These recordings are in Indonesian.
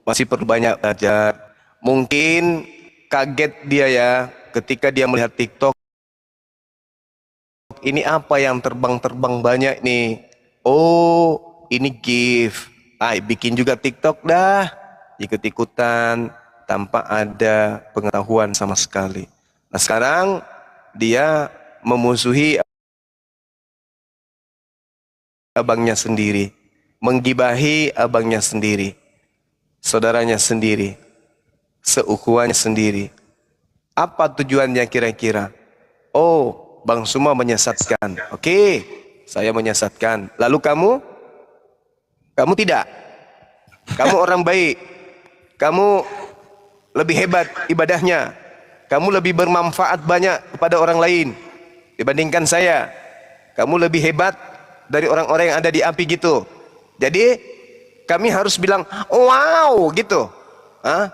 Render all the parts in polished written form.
masih perlu banyak belajar. Mungkin kaget dia ya ketika dia melihat TikTok, ini apa yang terbang-terbang banyak nih. Oh, ini gift. Bikin juga TikTok dah. Ikut-ikutan tanpa ada pengetahuan sama sekali. Nah, sekarang dia memusuhi abangnya sendiri, menggibahi abangnya sendiri, saudaranya sendiri, seukhuwannya sendiri. Apa tujuannya kira-kira? Oh, Bang Suma menyesatkan. Oke, saya menyesatkan. Lalu kamu? Kamu tidak. Kamu orang baik. Kamu lebih hebat ibadahnya. Kamu lebih bermanfaat banyak kepada orang lain dibandingkan saya. Kamu lebih hebat dari orang-orang yang ada di api gitu. Jadi kami harus bilang wow gitu. Hah?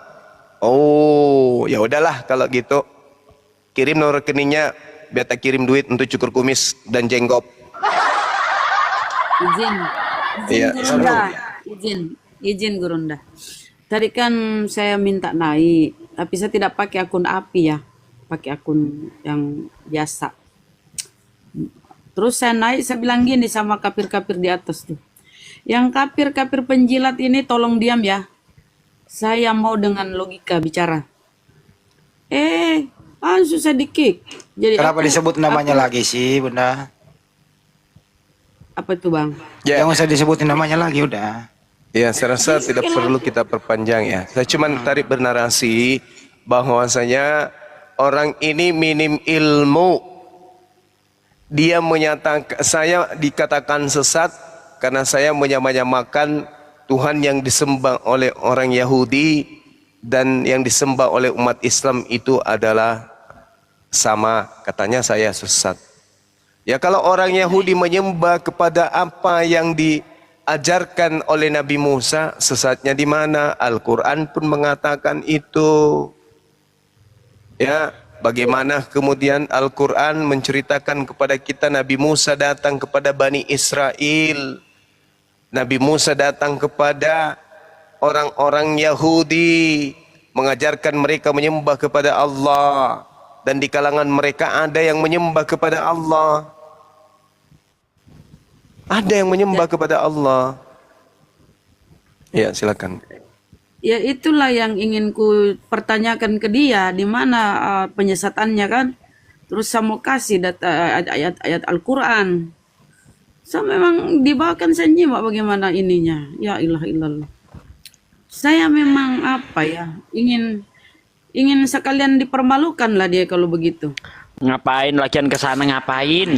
Oh, ya udahlah kalau gitu. Kirim nomor rekeningnya biar tak kirim duit untuk cukur kumis dan jenggot. Izin, Iya, Gurunda, izin Gurunda. Tadi kan saya minta naik, tapi saya tidak pakai akun api ya, pakai akun yang biasa. Terus saya naik, saya bilang gini sama kapir-kapir di atas tuh. Yang kapir-kapir penjilat ini tolong diam ya. Saya mau dengan logika bicara. Susah di-kick. Jadi Kenapa disebut namanya lagi sih, Bunda? apa itu Bang? Ya, Jangan usah disebutin namanya lagi, udah. ya, saya rasa tidak perlu kita perpanjang ya. Saya cuma tarik bernarasi bahwasanya orang ini minim ilmu. Dia menyatakan, saya dikatakan sesat karena saya menyamakan Tuhan yang disembah oleh orang Yahudi dan yang disembah oleh umat Islam itu adalah sama. Katanya saya sesat. Ya, kalau orang Yahudi menyembah kepada apa yang diajarkan oleh Nabi Musa, sesatnya di mana? Al-Quran pun mengatakan itu. Ya, bagaimana kemudian Al-Quran menceritakan kepada kita Nabi Musa datang kepada Bani Israel. Nabi Musa datang kepada orang-orang Yahudi, mengajarkan mereka menyembah kepada Allah. Dan di kalangan mereka ada yang menyembah kepada Allah. Ada yang menyembah kepada Allah. Ya, silakan. Ya itulah yang ingin ku pertanyakan ke dia, di mana penyesatannya kan. Terus saya mau kasih data ayat-ayat Al-Quran. Saya memang dibawakan saya nyimak bagaimana ininya. Ya ilah ilallah. Saya memang apa ya, ingin sekalian dipermalukan lah dia kalau begitu. Ngapain lagian ke sana ngapain?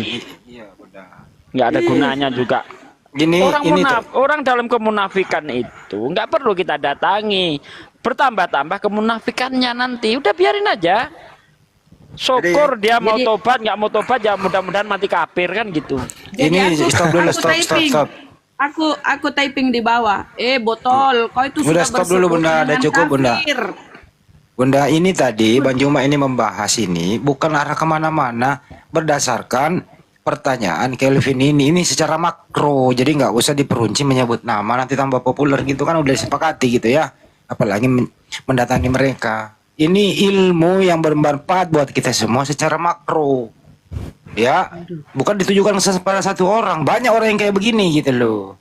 Iya, udah. Nggak ada gunanya juga. Gini, ini Orang dalam kemunafikan itu nggak perlu kita datangi. Bertambah-tambah kemunafikannya nanti. Udah biarin aja. Syukur dia mau tobat, nggak mau tobat ya mudah-mudahan mati kafir kan gitu. ini stop dulu, stop. Aku typing di bawah. Botol, kau itu Udah, sudah stop dulu, Bunda. bersekutu Ada dengan cukup, Bunda. kafir. Bunda, ini tadi Bang Juma ini membahas ini bukan arah kemana-mana berdasarkan pertanyaan Kelvin ini secara makro, jadi nggak usah diperunci menyebut nama nanti tambah populer gitu kan, udah disepakati gitu ya, apalagi mendatangi mereka. Ini ilmu yang bermanfaat buat kita semua secara makro ya, bukan ditujukan kepada satu orang, banyak orang yang kayak begini gitu loh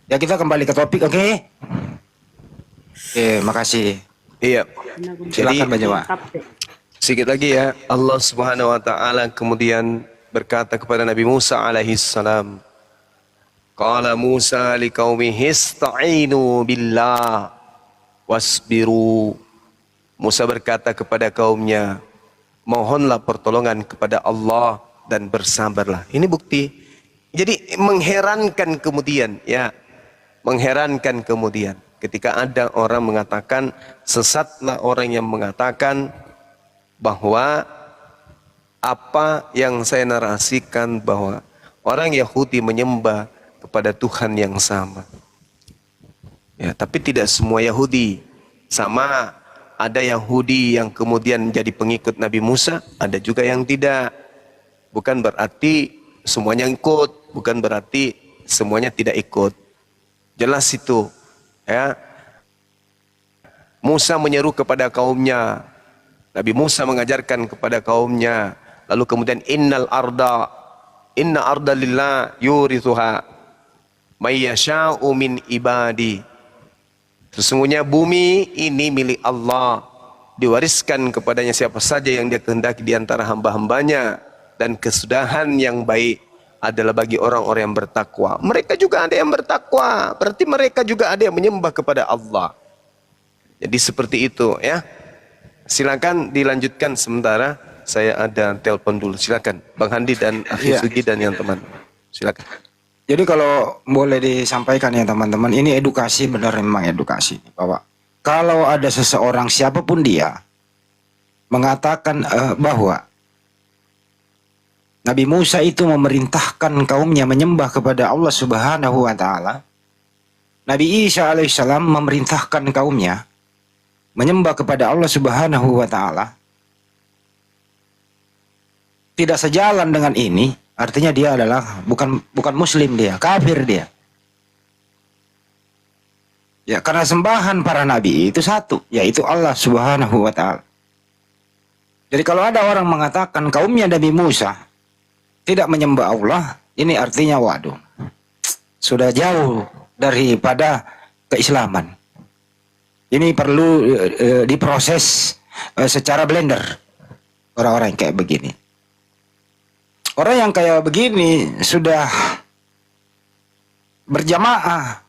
ya. Kita kembali ke topik, oke? Makasih. Iya. Silakan Bang Juma. Sedikit lagi ya, Allah Subhanahu wa taala kemudian berkata kepada Nabi Musa alaihi salam, qala Musa liqaumihi ista'inu billah wasbiru. Musa berkata kepada kaumnya, mohonlah pertolongan kepada Allah dan bersabarlah. Ini bukti. Jadi mengherankan kemudian ya, mengherankan kemudian ketika ada orang mengatakan, sesatlah orang yang mengatakan bahwa apa yang saya narasikan bahwa orang Yahudi menyembah kepada Tuhan yang sama. Ya, tapi tidak semua Yahudi sama. Ada Yahudi yang kemudian jadi pengikut Nabi Musa, ada juga yang tidak. Bukan berarti semuanya ikut, bukan berarti semuanya tidak ikut. Jelas itu. Ya. Musa menyeru kepada kaumnya. Nabi Musa mengajarkan kepada kaumnya. Lalu kemudian inna arda lillah yurithuha may yasha'u min ibadi. Sesungguhnya bumi ini milik Allah, diwariskan kepadanya siapa saja yang dia kehendaki di antara hamba-hambanya, dan kesudahan yang baik adalah bagi orang-orang yang bertakwa. Mereka juga ada yang bertakwa, berarti mereka juga ada yang menyembah kepada Allah. Jadi seperti itu ya. Silakan dilanjutkan sementara saya ada telepon dulu. Silakan Bang Handi dan Akhi Sugi dan yang teman. Silakan. Jadi kalau boleh disampaikan ya teman-teman, ini edukasi, benar memang edukasi, bahwa kalau ada seseorang siapapun dia mengatakan bahwa Nabi Musa itu memerintahkan kaumnya menyembah kepada Allah Subhanahu wa taala, Nabi Isa alaihissalam memerintahkan kaumnya menyembah kepada Allah Subhanahu wa taala, tidak sejalan dengan ini, artinya dia adalah bukan muslim, dia kafir dia. Ya, karena sembahan para nabi itu satu, yaitu Allah Subhanahu wa taala. Jadi kalau ada orang mengatakan kaumnya Nabi Musa tidak menyembah Allah, ini artinya waduh, sudah jauh daripada keislaman. Ini perlu diproses secara blender orang-orang yang kayak begini. Orang yang kayak begini sudah berjamaah,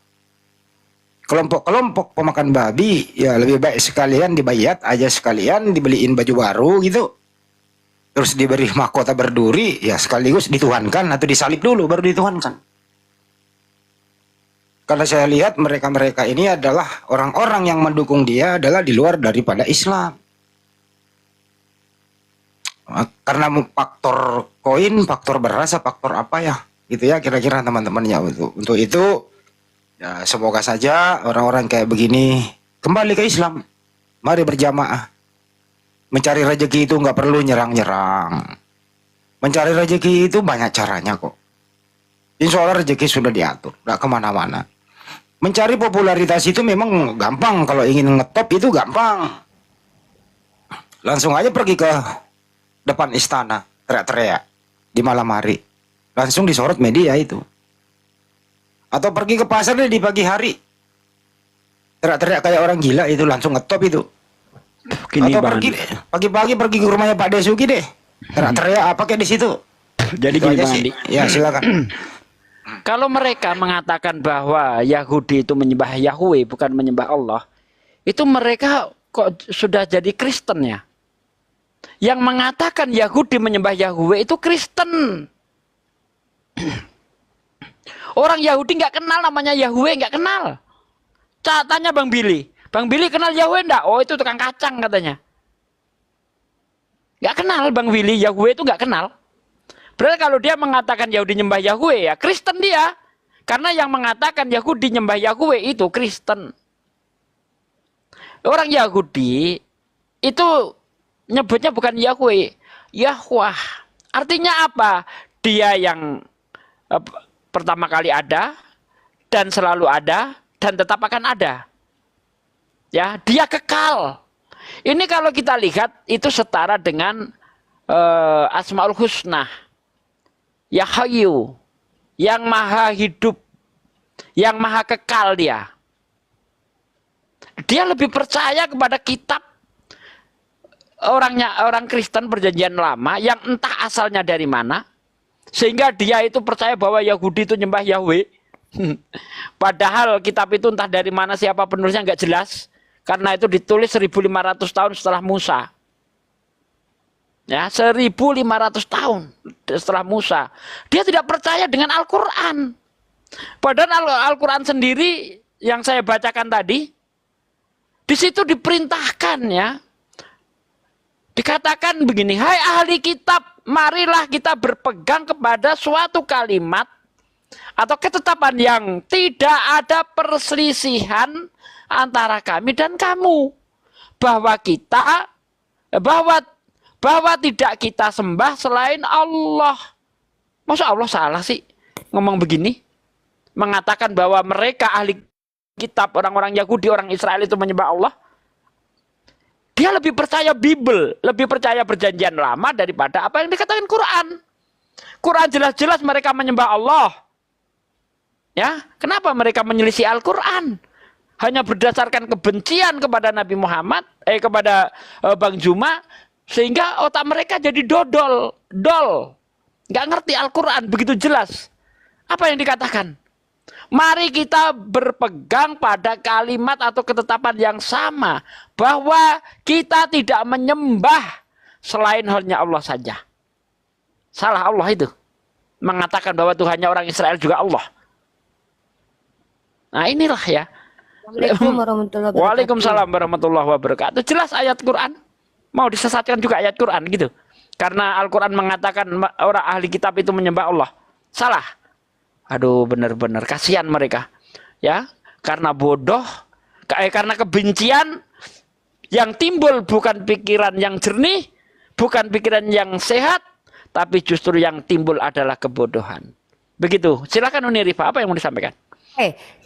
kelompok-kelompok pemakan babi, ya lebih baik sekalian dibayat aja, sekalian dibeliin baju baru gitu, terus diberi mahkota berduri, ya sekaligus dituhankan atau disalib dulu baru dituhankan. Karena saya lihat mereka-mereka ini adalah orang-orang yang mendukung dia adalah di luar daripada Islam. Karena faktor koin, faktor beras, faktor apa ya, gitu ya kira-kira teman-temannya. Untuk itu ya semoga saja orang-orang kayak begini kembali ke Islam. Mari berjamaah. Mencari rezeki itu nggak perlu nyerang-nyerang. Mencari rezeki itu banyak caranya kok. Insya Allah rezeki sudah diatur, nggak kemana-mana. Mencari popularitas itu memang gampang, kalau ingin ngetop itu gampang. Langsung aja pergi ke depan istana, teriak-teriak di malam hari. Langsung disorot media itu. Atau pergi ke pasar di pagi hari. Teriak-teriak kayak orang gila itu, langsung ngetop itu. Gini, atau Bang. pergi pagi-pagi pergi ke rumahnya Pak Desuki deh. Teriak-teriak apa kayak di situ. Jadi Itu gini aja Bang sih. Andi. Ya silakan. Kalau mereka mengatakan bahwa Yahudi itu menyembah Yahweh bukan menyembah Allah, itu mereka kok sudah jadi Kristen ya? Yang mengatakan Yahudi menyembah Yahweh itu Kristen. Orang Yahudi nggak kenal namanya Yahweh, nggak kenal. Tanya Bang Billy. Bang Billy kenal Yahweh enggak? Oh itu tukang kacang katanya. Nggak kenal Bang Billy, Yahweh itu nggak kenal. Berarti kalau dia mengatakan Yahudi nyembah Yahweh ya Kristen dia. Karena yang mengatakan Yahudi nyembah Yahweh itu Kristen. Orang Yahudi itu nyebutnya bukan Yahweh, Yahwah. Artinya apa? Dia yang pertama kali ada dan selalu ada dan tetap akan ada. Ya, dia kekal. Ini kalau kita lihat itu setara dengan Asmaul Husna. Ya Hayyu, yang maha hidup, yang maha kekal dia. Dia lebih percaya kepada kitab orang Kristen perjanjian lama yang entah asalnya dari mana, sehingga dia itu percaya bahwa Yahudi itu nyembah Yahweh. Padahal kitab itu entah dari mana, siapa penulisnya nggak jelas, karena itu ditulis 1500 tahun setelah Musa. Ya, 1500 tahun setelah Musa. Dia tidak percaya dengan Al-Quran. Padahal Al-Quran sendiri yang saya bacakan tadi, di situ diperintahkan ya. Dikatakan begini, hai ahli kitab, marilah kita berpegang kepada suatu kalimat atau ketetapan yang tidak ada perselisihan antara kami dan kamu. Bahwa tidak kita sembah selain Allah. Masa Allah salah sih ngomong begini? Mengatakan bahwa mereka ahli kitab, orang-orang Yahudi, orang Israel itu menyembah Allah. Dia lebih percaya Bible, lebih percaya perjanjian lama daripada apa yang dikatakan Quran. Quran jelas-jelas mereka menyembah Allah. Ya, kenapa mereka menyelisih Al-Quran? Hanya berdasarkan kebencian kepada Nabi Muhammad, kepada Bang Juma, sehingga otak mereka jadi dol. Nggak ngerti Al-Quran begitu jelas. Apa yang dikatakan? Mari kita berpegang pada kalimat atau ketetapan yang sama, bahwa kita tidak menyembah selain hanya Allah saja. Salah Allah itu mengatakan bahwa Tuhannya orang Israel juga Allah. Nah inilah ya. Assalamualaikum warahmatullahi wabarakatuh. Waalaikumsalam warahmatullahi wabarakatuh. Jelas ayat Quran. Mau disesatkan juga ayat Quran gitu. Karena Al-Quran mengatakan orang ahli kitab itu menyembah Allah. Salah. Aduh, benar-benar kasihan mereka. Ya, karena bodoh, karena kebencian yang timbul bukan pikiran yang jernih, bukan pikiran yang sehat, tapi justru yang timbul adalah kebodohan. Begitu. Silakan Uni Rifa, apa yang mau disampaikan?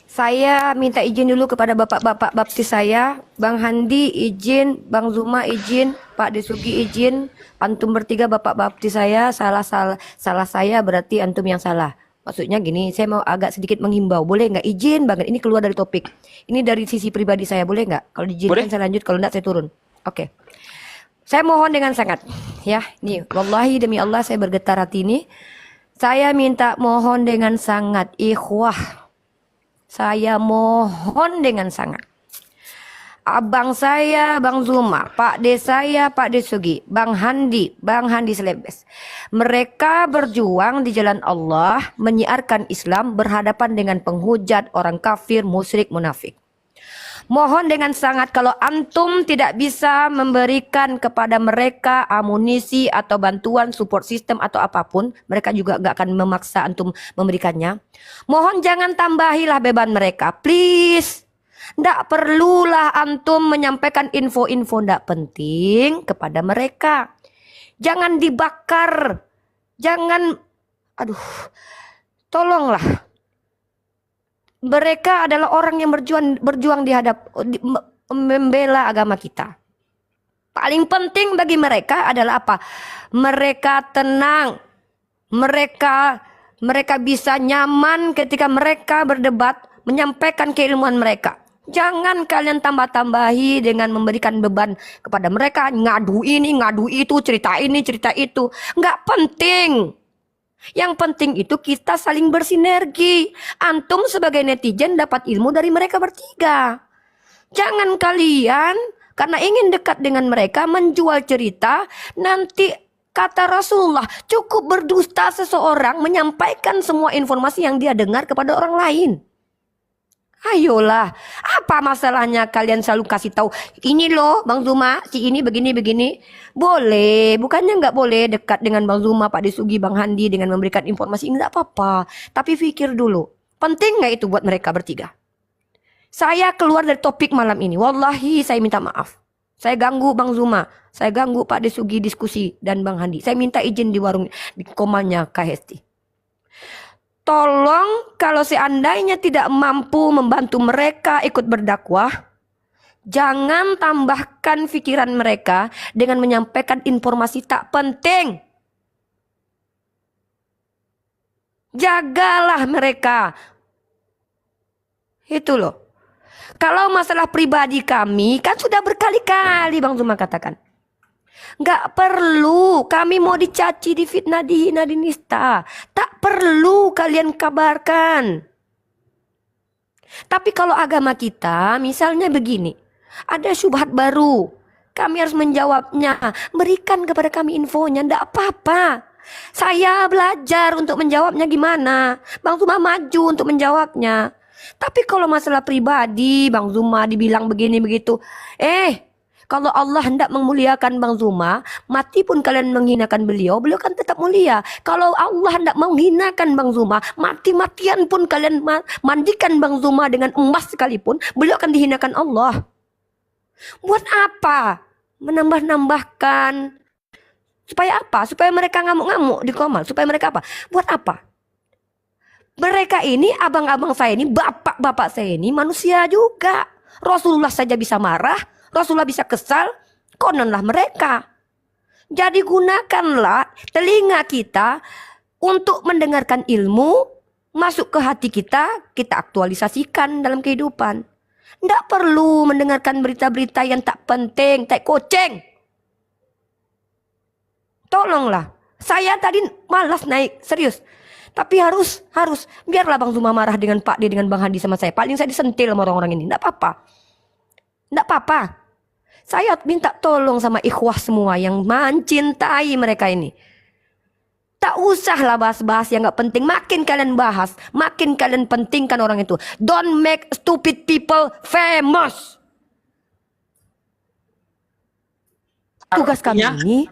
Saya minta izin dulu kepada bapak-bapak baptis saya, Bang Handi izin, Bang Zuma izin, Pak Desugi izin, antum bertiga bapak baptis saya, salah saya berarti antum yang salah. Maksudnya gini, saya mau agak sedikit menghimbau, boleh nggak izin banget, ini keluar dari topik, ini dari sisi pribadi saya, boleh nggak? Kalau diizinkan saya lanjut, kalau enggak saya turun. Oke. Saya mohon dengan sangat, ya, nih, wallahi demi Allah saya bergetar hati ini, saya minta mohon dengan sangat, ikhwah. Saya mohon dengan sangat. Abang saya, Bang Zuma, Pak De saya, Pak Desugi, Bang Handi Selebes. Mereka berjuang di jalan Allah, menyiarkan Islam berhadapan dengan penghujat, orang kafir, musyrik, munafik. Mohon dengan sangat kalau antum tidak bisa memberikan kepada mereka amunisi atau bantuan support system atau apapun, mereka juga gak akan memaksa antum memberikannya. Mohon jangan tambahilah beban mereka, please. Ndak perlulah antum menyampaikan info-info ndak penting kepada mereka. Jangan dibakar, jangan, tolonglah. Mereka adalah orang yang berjuang membela agama kita. Paling penting bagi mereka adalah apa? Mereka tenang. Mereka bisa nyaman ketika mereka berdebat, menyampaikan keilmuan mereka. Jangan kalian tambah-tambahi dengan memberikan beban kepada mereka. Ngadu ini, ngadu itu, cerita ini, cerita itu. Nggak penting. Yang penting itu kita saling bersinergi. Antum sebagai netizen dapat ilmu dari mereka bertiga. Jangan kalian karena ingin dekat dengan mereka menjual cerita. Nanti kata Rasulullah, cukup berdusta seseorang menyampaikan semua informasi yang dia dengar kepada orang lain. Ayolah, apa masalahnya kalian selalu kasih tahu, ini loh Bang Zuma, si ini begini-begini. Boleh, bukannya nggak boleh dekat dengan Bang Zuma, Pak Desugi, Bang Handi dengan memberikan informasi, nggak apa-apa. Tapi pikir dulu, penting nggak itu buat mereka bertiga? Saya keluar dari topik malam ini, wallahi saya minta maaf. Saya ganggu Bang Zuma, saya ganggu Pak Desugi diskusi dan Bang Handi. Saya minta izin di warung, di komannya KHST. Tolong kalau seandainya tidak mampu membantu mereka ikut berdakwah, jangan tambahkan pikiran mereka dengan menyampaikan informasi tak penting. Jagalah mereka. Itu loh. Kalau masalah pribadi kami, kan sudah berkali-kali Bang Zuma katakan. Nggak perlu kami mau dicaci, difitnah, dihina, dinista. Tak perlu kalian kabarkan. Tapi kalau agama kita misalnya begini, ada syubhat baru, kami harus menjawabnya. Berikan kepada kami infonya, nggak apa-apa. Saya belajar untuk menjawabnya gimana. Bang Zuma maju untuk menjawabnya. Tapi kalau masalah pribadi, Bang Zuma dibilang begini begitu, kalau Allah hendak memuliakan Bang Zuma, mati pun kalian menghinakan beliau, beliau kan tetap mulia. Kalau Allah hendak menghinakan Bang Zuma, mati-matian pun kalian mandikan Bang Zuma dengan emas sekalipun, beliau akan dihinakan Allah. Buat apa? Menambah-nambahkan. Supaya apa? Supaya mereka ngamuk-ngamuk di komal. Supaya mereka apa? Buat apa? Mereka ini, abang-abang saya ini, bapak-bapak saya ini manusia juga. Rasulullah saja bisa marah. Rasulullah bisa kesal, kononlah mereka. Jadi gunakanlah telinga kita untuk mendengarkan ilmu, masuk ke hati kita aktualisasikan dalam kehidupan. Tidak perlu mendengarkan berita-berita yang tak penting, tak koceng. Tolonglah. Saya tadi malas naik, serius. Tapi harus. Biarlah Bang Zuma marah dengan Pak D, dengan Bang Handi sama saya. Paling saya disentil sama orang-orang ini. Tidak apa-apa. Saya minta tolong sama ikhwah semua yang mencintai mereka ini. Tak usahlah bahas-bahas yang gak penting. Makin kalian bahas, makin kalian pentingkan orang itu. Don't make stupid people famous. Tugas kami ini,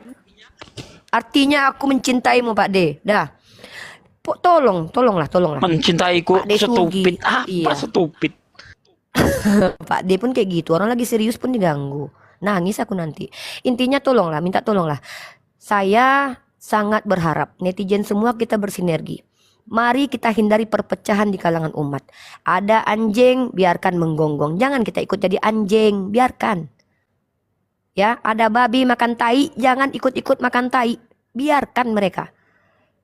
artinya aku mencintaimu Pak D. Dah. Tolonglah. Mencintaiku Pak D Sugi. stupid. Apa Iya. stupid? Pak D pun kayak gitu. Orang lagi serius pun diganggu. Nangis aku nanti. Intinya tolonglah, minta tolonglah. Saya sangat berharap netizen semua kita bersinergi. Mari kita hindari perpecahan di kalangan umat. Ada anjing, biarkan menggonggong. Jangan kita ikut jadi anjing, biarkan. Ya, ada babi makan tai, jangan ikut-ikut makan tai. Biarkan mereka.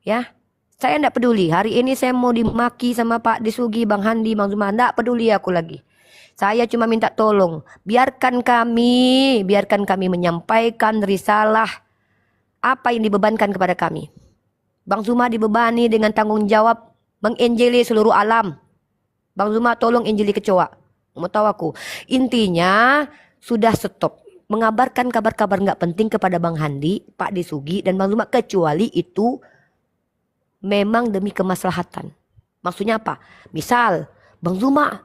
Ya. Saya tidak peduli. Hari ini saya mau dimaki sama Pak Disugi, Bang Handi, Bang Zuma. Tidak peduli aku lagi. Saya cuma minta tolong. Biarkan kami menyampaikan risalah apa yang dibebankan kepada kami. Bang Zuma dibebani dengan tanggung jawab menginjili seluruh alam. Bang Zuma tolong injili kecoa. Mau tahu aku. Intinya sudah stop. Mengabarkan kabar-kabar nggak penting kepada Bang Handi, Pak Disugi, dan Bang Zuma kecuali itu memang demi kemaslahatan. Maksudnya apa? Misal, Bang Zuma,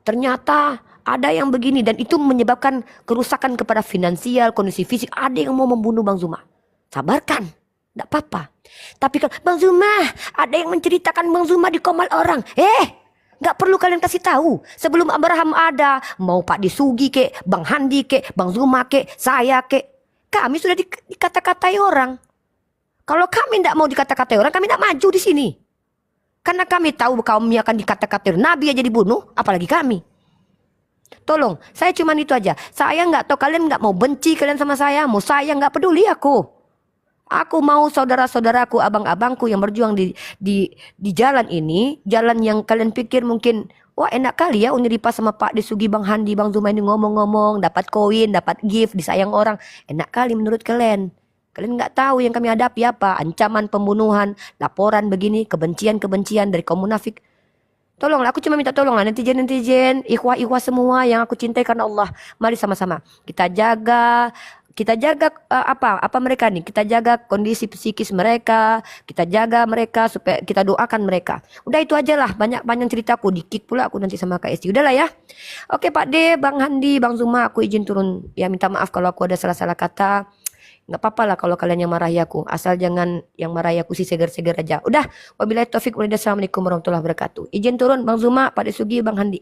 ternyata ada yang begini dan itu menyebabkan kerusakan kepada finansial, kondisi fisik. Ada yang mau membunuh Bang Zuma. Sabarkan, tidak apa-apa. Tapi kalau Bang Zuma, ada yang menceritakan Bang Zuma di komal orang. Nggak perlu kalian kasih tahu. Sebelum Abraham ada, mau Pak Disugi kek, Bang Handi kek, Bang Zuma kek, saya kek, kami sudah dikata-katai orang. Kalau kami tidak mau dikata-katai orang, kami tidak maju di sini. Karena kami tahu kami akan dikata-katai Nabi aja dibunuh, apalagi kami. Tolong, saya cuma itu aja. Saya nggak tahu kalian nggak mau benci kalian sama saya, mau saya nggak peduli aku. Aku mau saudara-saudaraku, abang-abangku yang berjuang di jalan ini, jalan yang kalian pikir mungkin wah enak kali ya Uniripa sama Pak Disugi, Bang Handi, Bang Zuma ini ngomong-ngomong, dapat koin, dapat gift, disayang orang. Enak kali menurut kalian. Kalian nggak tahu yang kami hadapi apa? Ancaman pembunuhan, laporan begini, kebencian-kebencian dari kaum munafik. Tolonglah, aku cuma minta tolonglah netizen-netizen, ikhwah-ikhwah semua yang aku cintai karena Allah. Mari sama-sama kita jaga apa mereka nih? Kita jaga kondisi psikis mereka, kita jaga mereka supaya kita doakan mereka. Udah itu aja lah, banyak ceritaku, dikit pula aku nanti sama Kak Esti. Udahlah ya. Oke Pak D, Bang Handi, Bang Zuma, aku izin turun. Ya minta maaf kalau aku ada salah-salah kata. Nggak apa-apa lah kalau kalian yang marahi aku. Asal jangan yang marahi aku sih seger-seger aja. Udah, wabillahi taufik walhidayah. Assalamualaikum warahmatullahi wabarakatuh. Izin turun Bang Zuma, Pak Desugi, Bang Handi.